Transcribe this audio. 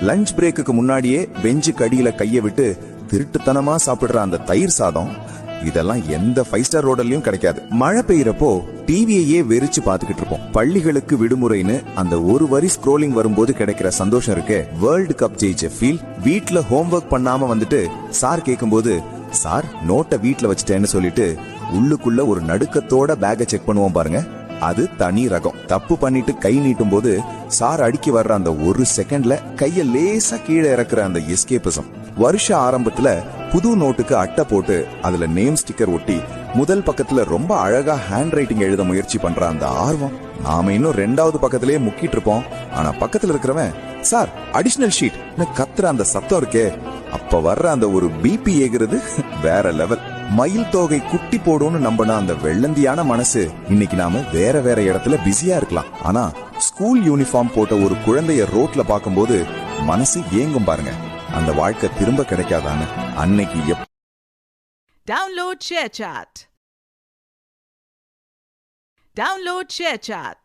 Lunch பிரேக்குக்கு முன்னாடியே பெஞ்சுக்கு அடியில கைய விட்டு திருட்டுத்தனமா சாப்பிடுற அந்த தயிர் சாதம், இதெல்லாம் எந்த 5 ஸ்டார் ஹோட்டல்லயும் கிடைக்காது. மழை பெய்யறப்போ டிவியையே வெறிச்சு பாத்துக்கிட்டு இருப்போம். பள்ளிகளுக்கு விடுமுறைன்னு அந்த ஒரு வரி ஸ்க்ரோலிங் வரும்போது கிடைக்கிற சந்தோஷம் இருக்கு. வேர்ல்டு கப் ஜெயிச்ச ஃபீல். வீட்ல ஹோம்வொர்க் பண்ணாம வந்துட்டு சார் கேட்கும்போது, சார் நோட்டை வீட்ல வச்சுட்டேன்னு சொல்லிட்டு உள்ளுக்குள்ள ஒரு நடுக்கத்தோட பேக்கை செக் பண்ணுவோம் பாருங்க, அது தனி ரகம். தப்பு பண்ணிட்டு கை நீட்டும் போது சார் அடிக்கி வர்ற அந்த ஒரு செகண்ட்ல கைய லேசா கீழே இறக்குற அந்த எஸ்கேபிசம். வருஷ ஆரம்பத்துல புது நோட்டுக்கு அட்டை போட்டு அதுல நேம் ஸ்டிக்கர் ஒட்டி முதல் பக்கத்துல ரொம்ப அழகா ஹேண்ட் ரைட்டிங் எழுத முயற்சி பண்ற அந்த ஆர்வம். நாம இன்னும் 2வது பக்கத்திலேயே முக்கிட்டு இருப்போம். ஆனா பக்கத்துல இருக்கிறவன் சார் அடிஷனல் ஷீட் கத்துற அந்த சத்தம் இருக்கே, அப்ப வர்ற அந்த ஒரு பிபி ஏகுறது வேற லெவல். மயில் தொகை குட்டி போடும்னு நம்பின அந்த வெள்ளந்தியான மனசு இன்னைக்கு நாம வேற வேற இடத்துல பிஸியா இருக்கலாம். ஆனா ஸ்கூல் யூனிஃபார்ம் போட்ட ஒரு குழந்தைய ரோட்ல பாக்கும்போது மனசு ஏங்கும் பாருங்க. அந்த வாழ்க்கை திரும்ப கிடைக்காதான்னு. அன்னைக்கு Download ShareChat.